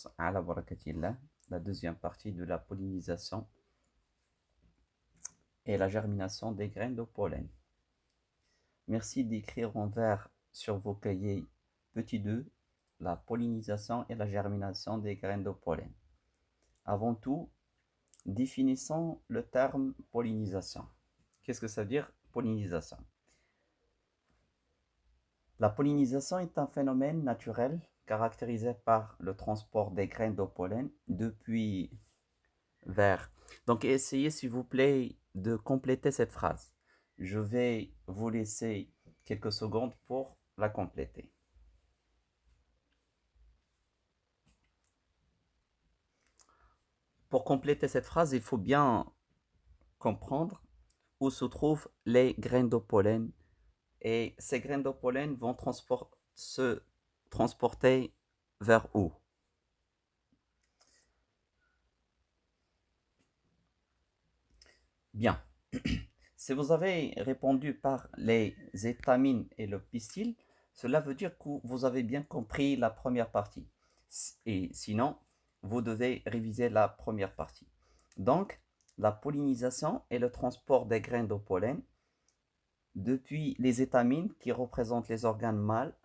commence ala barakatillah, la deuxième partie de la pollinisation et la germination des graines de pollen. Merci d'écrire en vert sur vos cahiers petit 2 la pollinisation et la germination des graines de pollen. Avant tout, définissons le terme pollinisation. Qu'est-ce que ça veut dire pollinisation? La pollinisation est un phénomène naturel caractérisé par le transport des graines de pollen depuis vers. Donc essayez s'il vous plaît de compléter cette phrase. Je vais vous laisser quelques secondes pour la compléter. Pour compléter cette phrase, il faut bien comprendre où se trouvent les graines de pollen. Et ces graines de pollen vont se transporter vers où? Bien. Si vous avez répondu par les étamines et le pistil, cela veut dire que vous avez bien compris la première partie. Et sinon, vous devez réviser la première partie. Donc, la pollinisation est le transport des graines de pollen depuis les étamines qui représentent les organes mâles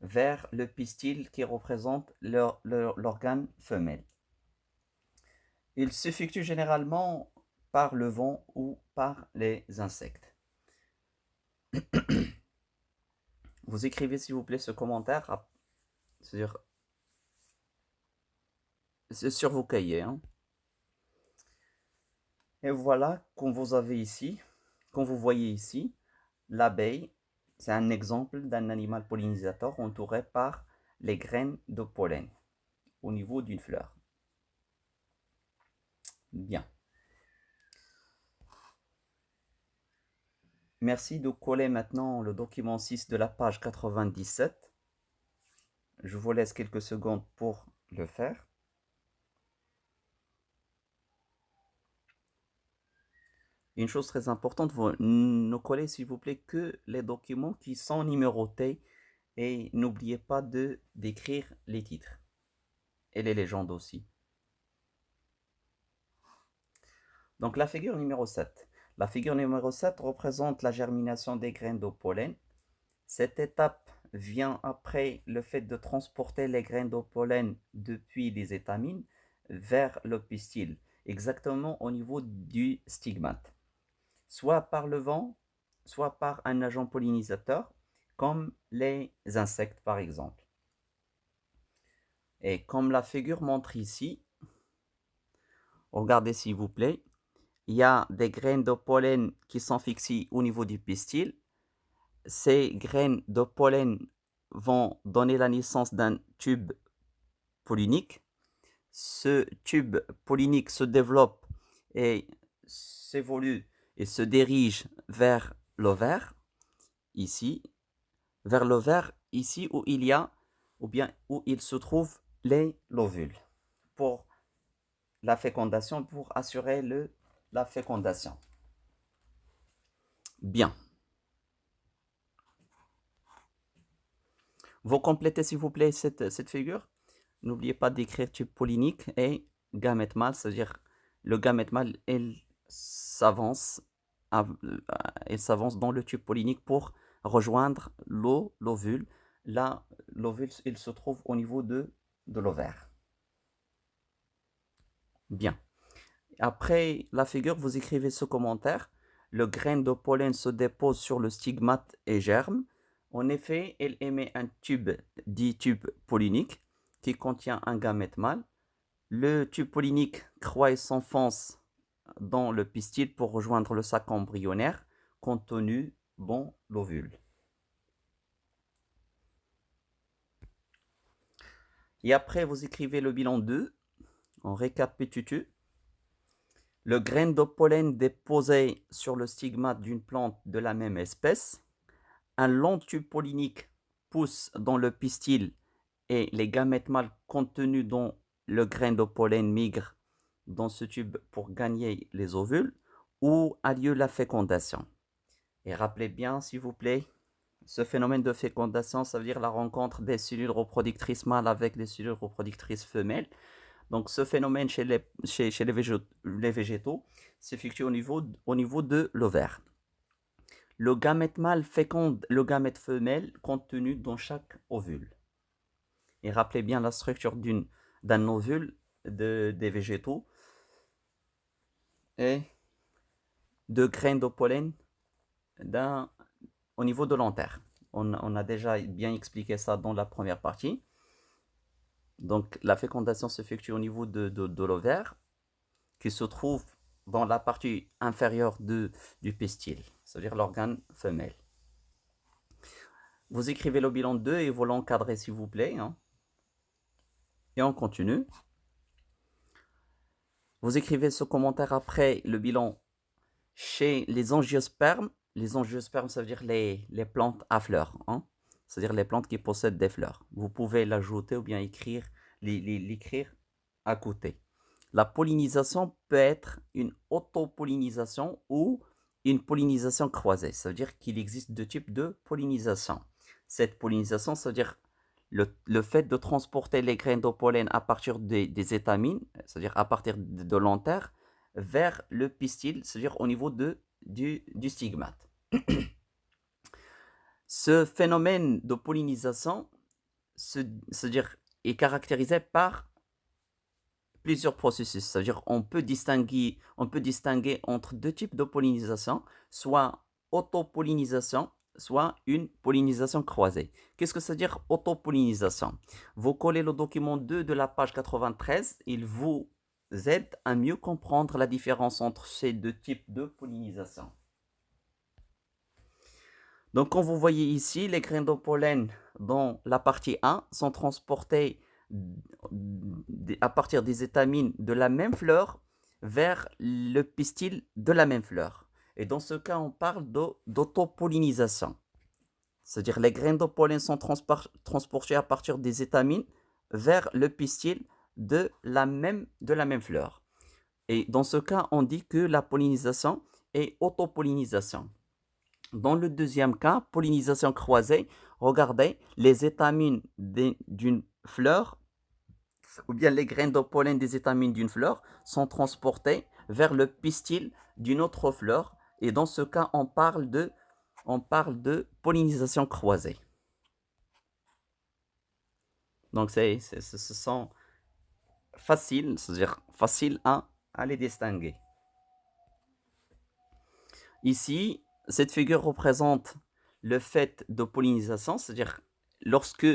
vers le pistil qui représente l'organe femelle. Il s'effectue généralement par le vent ou par les insectes. Vous écrivez s'il vous plaît ce commentaire sur vos cahiers. Hein. Et voilà, comme vous voyez ici, l'abeille, c'est un exemple d'un animal pollinisateur entouré par les graines de pollen au niveau d'une fleur. Bien. Merci de coller maintenant le document 6 de la page 97. Je vous laisse quelques secondes pour le faire. Une chose très importante, vous ne collez s'il vous plaît que les documents qui sont numérotés et n'oubliez pas d'écrire les titres et les légendes aussi. Donc la figure numéro 7. La figure numéro 7 représente la germination des graines de pollen. Cette étape vient après le fait de transporter les graines de pollen depuis les étamines vers le pistil, exactement au niveau du stigmate, soit par le vent, soit par un agent pollinisateur, comme les insectes par exemple. Et comme la figure montre ici, regardez s'il vous plaît, il y a des graines de pollen qui sont fixées au niveau du pistil. Ces graines de pollen vont donner la naissance d'un tube pollinique. Ce tube pollinique se développe et s'évolue et se dirige vers l'ovaire, ici, vers l'ovaire, ici où il y a, ou bien où il se trouve les ovules, pour la fécondation, pour assurer la fécondation. Bien. Vous complétez s'il vous plaît cette figure. N'oubliez pas d'écrire tube pollinique et gamète mâle, c'est-à-dire le gamète mâle, il s'avance dans le tube pollinique pour rejoindre l'ovule. Là, l'ovule, il se trouve au niveau de l'ovaire. Bien. Après la figure, vous écrivez ce commentaire. Le grain de pollen se dépose sur le stigmate et germe. En effet, elle émet un tube, dit tube pollinique, qui contient un gamète mâle. Le tube pollinique croît et s'enfonce dans le pistil pour rejoindre le sac embryonnaire contenu dans l'ovule. Et après, vous écrivez le bilan 2. On récapitule. Le grain de pollen déposé sur le stigmate d'une plante de la même espèce. Un long tube pollinique pousse dans le pistil et les gamètes mâles contenus dans le grain de pollen migrent dans ce tube pour gagner les ovules où a lieu la fécondation. Et rappelez bien, s'il vous plaît, Ce phénomène de fécondation, ça veut dire la rencontre des cellules reproductrices mâles avec des cellules reproductrices femelles. Donc, ce phénomène chez les végétaux s'effectue au niveau de l'ovaire. Le gamète mâle féconde le gamète femelle contenu dans chaque ovule. Et rappelez bien la structure d'un ovule des végétaux et de graines de pollen au niveau de l'antère. On a déjà bien expliqué ça dans la première partie. Donc, la fécondation s'effectue au niveau de l'ovaire, qui se trouve dans la partie inférieure du pistil, c'est-à-dire l'organe femelle. Vous écrivez le bilan 2 et vous l'encadrez, s'il vous plaît. Hein. Et on continue. Vous écrivez ce commentaire après le bilan chez les angiospermes. Les angiospermes, ça veut dire les plantes à fleurs. Hein. C'est-à-dire les plantes qui possèdent des fleurs. Vous pouvez l'ajouter ou bien l'écrire à côté. La pollinisation peut être une autopollinisation ou une pollinisation croisée. Ça veut dire qu'il existe deux types de pollinisation. Cette pollinisation, ça veut dire le fait de transporter les graines de pollen à partir des étamines, c'est-à-dire à partir de l'antère, vers le pistil, c'est-à-dire au niveau du stigmate. Ce phénomène de pollinisation c'est-à-dire, est caractérisé par plusieurs processus. C'est-à-dire on peut distinguer entre deux types de pollinisation, soit autopollinisation, soit une pollinisation croisée. Qu'est-ce que ça veut dire autopollinisation? Vous collez le document 2 de la page 93, il vous aide à mieux comprendre la différence entre ces deux types de pollinisation. Donc, comme vous voyez ici, les graines de pollen dans la partie 1 sont transportées à partir des étamines de la même fleur vers le pistil de la même fleur. Et dans ce cas, on parle d'autopollinisation. C'est-à-dire les graines de pollen sont transportées à partir des étamines vers le pistil de la même fleur. Et dans ce cas, on dit que la pollinisation est autopollinisation. Dans le deuxième cas, pollinisation croisée, regardez, les étamines d'une fleur, ou bien les graines de pollen des étamines d'une fleur, sont transportées vers le pistil d'une autre fleur. Et dans ce cas, on parle de pollinisation croisée. Donc, ce sont faciles, c'est-à-dire faciles à les distinguer. Ici, cette figure représente le fait de pollinisation, c'est-à-dire lorsque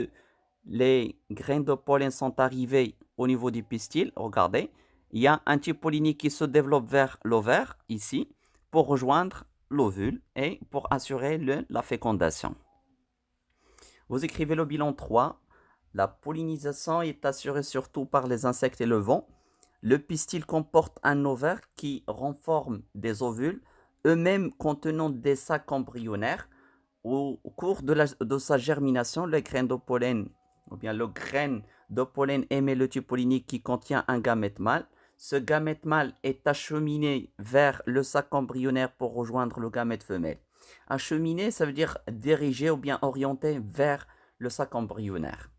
les graines de pollen sont arrivées au niveau du pistil, regardez, il y a un tube pollinique qui se développe vers l'ovaire, ici, pour rejoindre l'ovule et pour assurer la fécondation. Vous écrivez le bilan 3. La pollinisation est assurée surtout par les insectes et le vent. Le pistil comporte un ovaire qui renforme des ovules, eux-mêmes contenant des sacs embryonnaires. Au cours de sa germination, les graines de pollen, ou bien le graine de pollen émet le tube pollinique qui contient un gamète mâle. Ce gamète mâle est acheminé vers le sac embryonnaire pour rejoindre le gamète femelle. Acheminé, ça veut dire dirigé ou bien orienté vers le sac embryonnaire.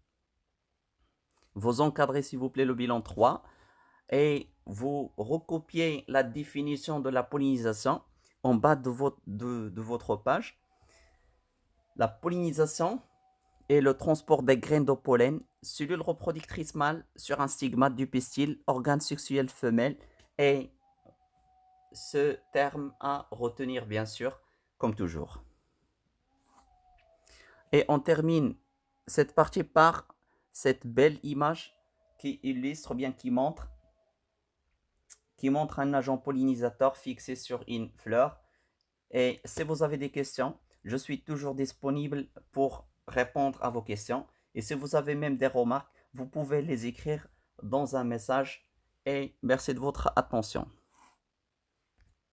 Vous encadrez s'il vous plaît le bilan 3 et vous recopiez la définition de la pollinisation en bas de votre page. La pollinisation est le transport des graines de pollen, cellules reproductrices mâles sur un stigmate du pistil, organe sexuel femelle, et ce terme à retenir bien sûr, comme toujours. Et on termine cette partie par cette belle image qui illustre, bien qui montre un agent pollinisateur fixé sur une fleur. Et si vous avez des questions, je suis toujours disponible pour répondre à vos questions. Et si vous avez même des remarques, vous pouvez les écrire dans un message. Et merci de votre attention.